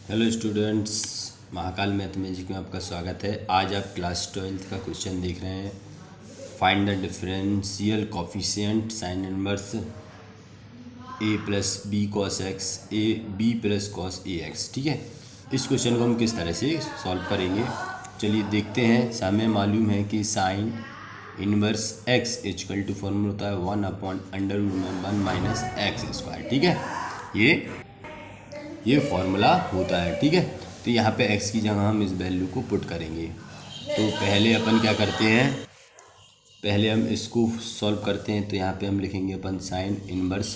Hello students, Mahakal mathematics में आपका स्वागत है। आज आप क्लास 12th का क्वेश्चन देख रहे हैं। Find the differential coefficient sine inverse a plus b cos x a b plus cos a x. ठीक है, इस क्वेश्चन को हम किस तरह से सॉल्व करेंगे, चलिए देखते हैं। सामने मालूम है कि sine inverse x equal to formula होता है 1/√1 माइनस एक्स स्क्वायर। ठीक है, ये फॉर्मूला होता है। ठीक है, तो यहाँ पे x की जगह हम इस वैल्यू को पुट करेंगे। तो पहले अपन क्या करते हैं, पहले हम इसको सॉल्व करते हैं। तो यहाँ पे हम लिखेंगे अपन साइन इनवर्स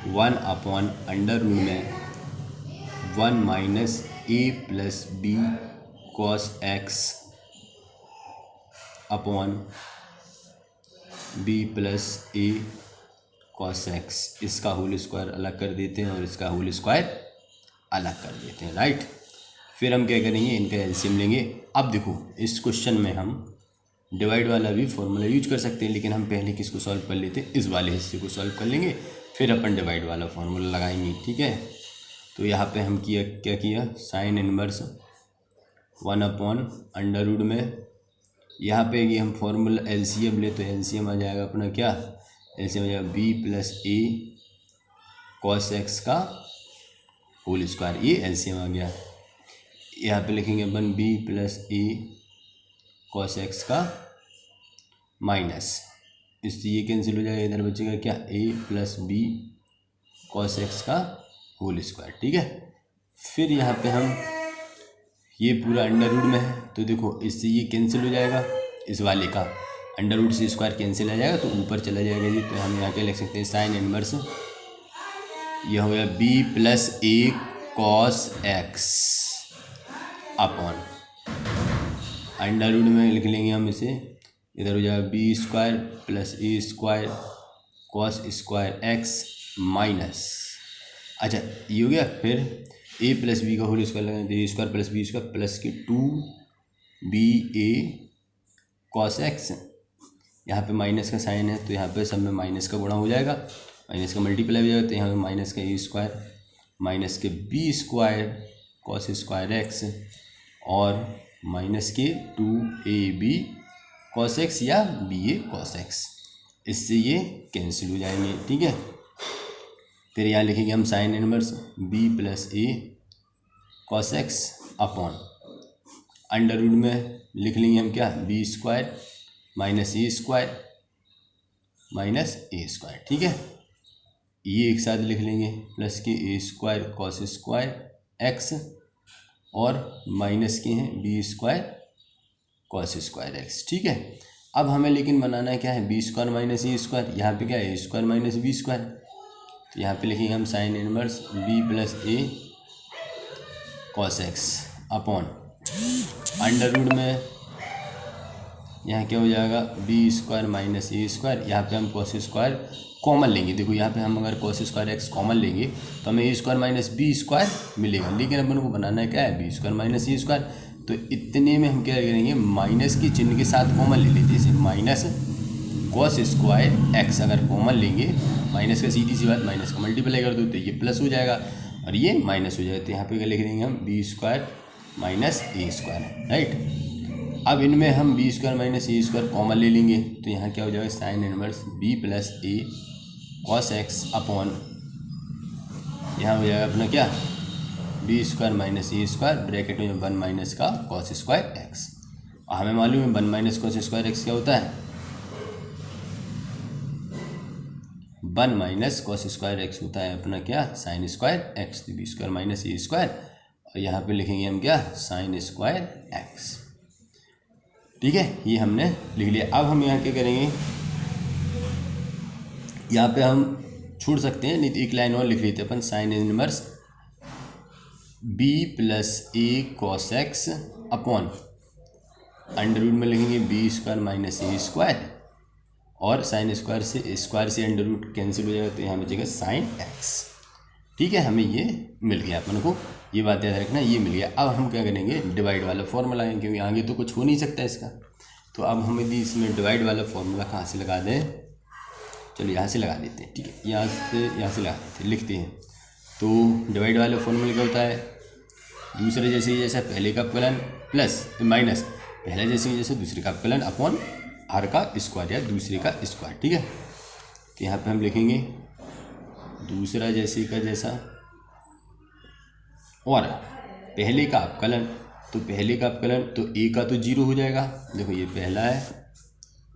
1/√1 में 1 minus a plus b cos x upon b plus a cos x. इसका होल स्क्वायर अलग कर देते हैं और इसका होल स्क्वायर अलग कर देते हैं, राइट। फिर हम क्या करेंगे, इनका एलसीएम लेंगे। अब देखो, इस क्वेश्चन में हम डिवाइड वाला भी फॉर्मूला यूज कर सकते हैं, लेकिन हम पहले किसको सॉल्व कर लेते हैं, इस वाले हिस्से को सॉल्व कर लेंगे, फिर अपन डिवाइड वाला फॉर्मूला लगाएंगे। ठीक है, तो यहाँ पे हम क्या किया, साइन इनवर्स 1/√, में यहाँ पे ये हम फॉर्मूला एलसीएम ले, तो एलसीएम आ जाएगा अपना क्या, एलसीएम आ जाएगा B plus a cos x का होल स्क्वायर। ये एलसीएम आ गया। यहाँ पे लिखेंगे अपन B plus a cos x का माइनस, इससे ये कैंसिल हो जाएगा, इधर बचेगा क्या, ए प्लस बी कॉस एक्स का होल स्क्वायर। ठीक है, फिर यहाँ पे हम ये पूरा अंडर रूट में है, तो देखो इससे ये कैंसिल हो जाएगा, इस वाले का अंडर रूट से स्क्वायर कैंसिल आ जाएगा तो ऊपर चला जाएगा जी। तो हम यहाँ क्या लिख सकते हैं, साइन इनवर्स ये हो गया b plus a cos x upon under root में लिख लेंगे हम इसे, इधर हो जाएगा b square plus a square cos square x minus, अच्छा ये हो गया। फिर ए प्लस बी का होल स्क्वायर लगाएंगे, तो a square plus b square plus के 2ba कॉस एक्स। यहाँ पे माइनस का साइन है तो यहाँ पे सब में माइनस का गुणा हो जाएगा, माइनस का मल्टीप्लाई हो जाएगा, तो यहाँ पे माइनस का ए स्क्वायर माइनस के b square cos square x और माइनस के 2ab कॉस एक्स या ba कॉस एक्स, इससे ये कैंसिल हो जाएंगे। ठीक है, फिर यहाँ लिखेंगे हम sine inverse b plus a cos x upon under root में लिख लेंगे हम क्या, b square minus a square minus a square. ठीक है, ये एक साथ लिख लेंगे प्लस के a square cos square x और माइनस के हैं b square cos square x. ठीक है, अब हमें लेकिन बनाना क्या है, b square minus a square, यहाँ पे क्या है, a square minus B square, तो यहाँ पे लिखेंगे हम sine inverse b plus a cos x upon under root में यहाँ क्या हो जाएगा, b square minus a square, यहाँ पे हम कॉस स्क्वायर कॉमन लेंगे। देखो यहाँ पे हम अगर कॉस स्क्वायर एक्स कॉमन लेंगे तो हमें ए स्क्वायर माइनस बी स्क्वायर मिलेगा, लेकिन अपन को बनाना है क्या है, b square minus a square. तो इतने में हम क्या करेंगे, माइनस के चिन्ह के साथ कॉमन ले लेते हैं, जैसे माइनस कॉस स्क्वायर एक्स अगर कॉमन लेंगे, माइनस का सीधी सी बात, माइनस का मल्टीप्लाई कर दो तो ये प्लस हो जाएगा और ये माइनस हो जाएगा। तो यहाँ पे क्या लिख देंगे हम, B square minus a square, right. अब इनमें हम B square minus a square common ले लेंगे, तो यहाँ क्या हो जाएगा, sign inverse b plus a cos x upon यहाँ हो जाएगा अपना क्या, b square minus a square bracket में 1 माइनस का कॉस स्क्वायर एक्स। और हमें मालूम है 1 माइनस कॉस स्क्वायर एक्स क्या होता है, 1 माइनस कॉस स्क्वायर एक्स होता है अपना क्या, साइन स्क्वायर एक्स। तो B square minus a square और यहाँ पे लिखेंगे हम क्या, साइन स्क्वायर एक्स। ठीक है, ये हमने लिख लिया। अब हम यहाँ क्या करेंगे, यहाँ पे हम छोड़ सकते हैं, नहीं तो एक लाइन और लिख लेते हैं अपन, sine inverse b plus a cos x upon under root में लिखेंगे b square minus a square और साइन स्क्वायर से अंडर रूट कैंसिल हो जाएगा, तो यहाँ बचेगा साइन एक्स। ठीक है, हमें ये मिल गया, अपन को ये बात याद रखना, ये मिल गया। अब हम क्या करेंगे, डिवाइड वाला फॉर्मूला लगाएंगे, क्योंकि आगे तो कुछ हो नहीं सकता इसका। तो अब हम यदि इसमें डिवाइड वाला फॉर्मूला कहाँ से लगा दें, चलो यहाँ से लगा देते हैं। ठीक है, यहाँ से लगा देते हैं, लिखते हैं। तो डिवाइड वाला फॉर्मूला क्या होता है, दूसरे जैसे जैसा पहले का अवकलन प्लस माइनस पहले जैसे जैसे दूसरे का अवकलन अपॉन आर का स्क्वायर या दूसरे का स्क्वायर। ठीक है, तो यहाँ पे हम लिखेंगे दूसरा जैसे का जैसा और पहले का अवकलन, तो पहले का अवकलन तो ए का तो जीरो हो जाएगा, देखो ये पहला है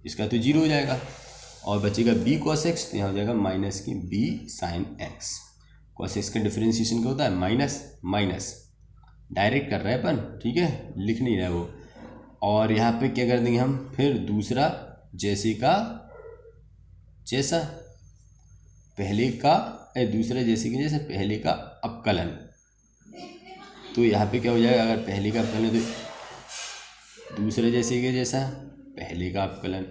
इसका तो जीरो हो जाएगा, और बचेगा बी कॉस एक्स, तो यहाँ हो जाएगा माइनस की b sine x. Cos x का डिफरेंशिएशन क्या होता है माइनस माइनस, डायरेक्ट कर रहे हैं अपन, ठीक है लिख नहीं रहा वो। और यहाँ पे क्या कर देंगे हम फिर दूसरा जैसे का जैसा पहले का दूसरा जैसे के जैसे पहले का अवकलन, तो यहाँ पे क्या हो जाएगा अगर पहले का अवकलन तो दूसरे जैसे के जैसा पहले का अवकलन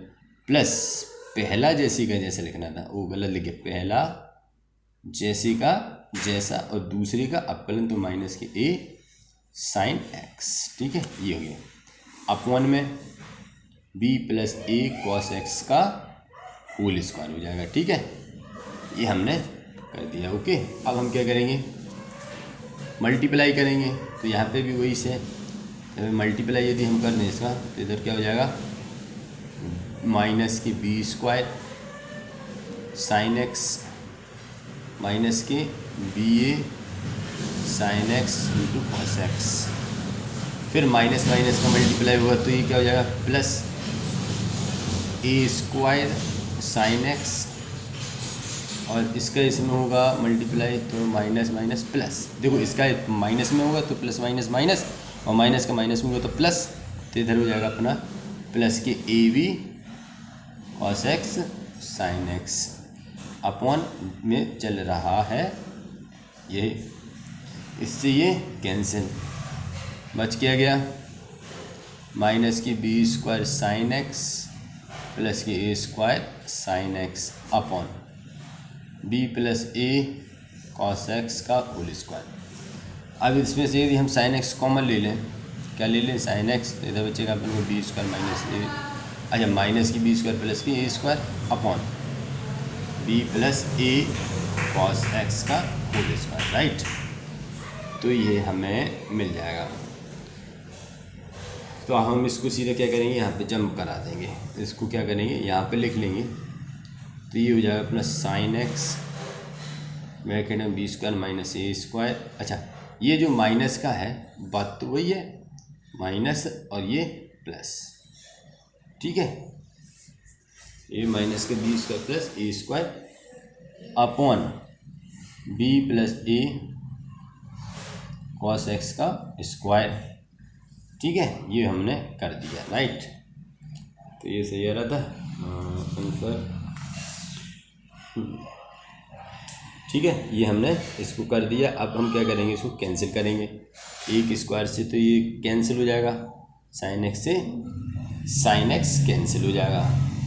प्लस पहला जैसे का जैसा लिखना था वो गलत लिखे, पहला जैसे का जैसा और दूसरे का अवकलन तो माइनस के ए साइन एक्स। ठीक है, ये हो गया अपॉन में B plus a cos x का होल स्क्वायर हो जाएगा। ठीक है, ये हमने कर दिया। ओके, अब हम क्या करेंगे मल्टीप्लाई करेंगे, तो यहाँ पे भी वही से मल्टीप्लाई यदि हम कर दें इसका तो इधर क्या हो जाएगा माइनस की b square sine x minus के b a sine x into cos x, फिर माइनस माइनस का मल्टीप्लाई हुआ तो ये क्या हो जाएगा plus a square sine x, और इसका इसमें होगा मल्टीप्लाई तो माइनस माइनस प्लस, देखो इसका माइनस में होगा तो प्लस माइनस माइनस और माइनस का माइनस में होगा तो प्लस, तो इधर हो जाएगा अपना प्लस के a b cos x sine x upon में चल रहा है ये, इससे ये कैंसिल बच क्या गया माइनस की b square sine x plus की a square sine x upon b plus a cos x का होल स्क्वायर। अब इसमें से यदि हम साइन एक्स कॉमन ले लें, क्या ले लें साइन एक्स, तो इधर बचेगा अपन को बी स्क्वायर माइनस ए, अच्छा माइनस की बी स्क्वायर प्लस की a square upon b plus a cos x का होल स्क्वायर, राइट। तो ये हमें मिल जाएगा। तो हम इसको सीधा क्या करेंगे यहाँ पे जंप करा देंगे, इसको क्या करेंगे यहाँ पे लिख लेंगे, तो ये हो जाएगा अपना साइन एक्स ब्रैकेट में B square minus a square. अच्छा ये जो माइनस का है बात तो वही है माइनस और ये प्लस, ठीक है, ये माइनस के b square plus a square upon b plus a cos x का स्क्वायर। ठीक है, ये हमने कर दिया, राइट। तो ये सही आ रहा था आंसर, ठीक है, ये हमने इसको कर दिया। अब हम क्या करेंगे इसको कैंसिल करेंगे, एक स्क्वायर से तो ये कैंसिल हो जाएगा, साइन एक्स से साइन एक्स कैंसिल हो जाएगा।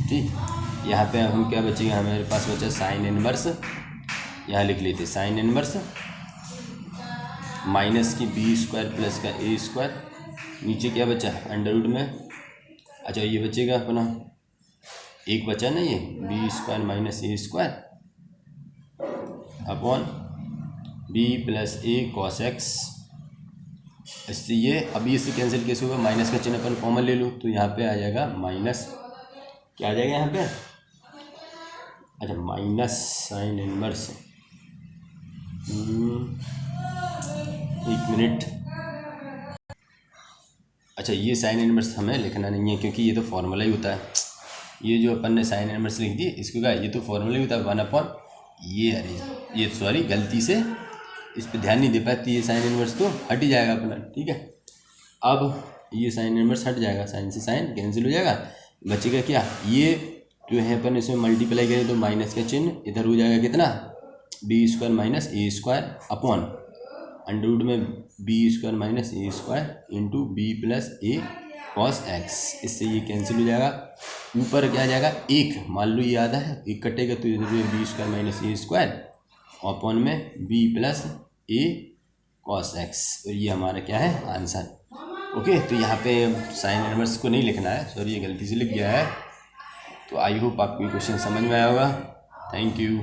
ठीक, यहाँ पे हम क्या बचेगा हमारे पास बचा साइन इनवर्स, यहाँ लिख लेते साइन इनवर्स माइनस की बी स्क्वायर प्लस का ए स्क्वायर, नीचे क्या बचा अंडर रूट में, अच्छा ये बचेगा अपना एक बचा ना ये B square minus a square upon b plus a cos x. इससे ये अभी इससे कैंसिल कैसे होगा, माइनस का चिन्ह अपन कॉमन ले लूँ तो यहाँ पे आ जाएगा माइनस, क्या आ जाएगा यहाँ पे, अच्छा माइनस साइन इनवर्स, एक मिनट, अच्छा ये साइन इनवर्स हमें लिखना नहीं है क्योंकि ये तो फॉर्मूला ही होता है, ये जो अपन ने साइन इनवर्स लिख दिए इसको क्या, ये तो फॉर्मूला ही होता है 1/, ये अरे ये सॉरी गलती से इस पर ध्यान नहीं दे पाती, ये साइन इनवर्स तो हट ही जाएगा अपना। ठीक है, अब ये साइन इनवर्स हट जाएगा, साइन से साइन कैंसिल हो जाएगा, बचेगा क्या ये जो है अपन इसमें मल्टीप्लाई करें तो माइनस का चिन्ह इधर हो जाएगा कितना B square minus a square upon under root में B square minus a square into B plus a cos x, इससे ये कैंसिल हो जाएगा, ऊपर क्या आ जाएगा एक, मान लो ये आधा है एक कटेगा तो इधर B square minus a square upon में B plus a cos x, और ये हमारा क्या है आंसर। ओके, तो यहाँ पे साइन इनवर्स को नहीं लिखना है, सॉरी ये गलती से लिख गया है। तो आई होप आपको ये क्वेश्चन समझ में आया होगा। Thank you.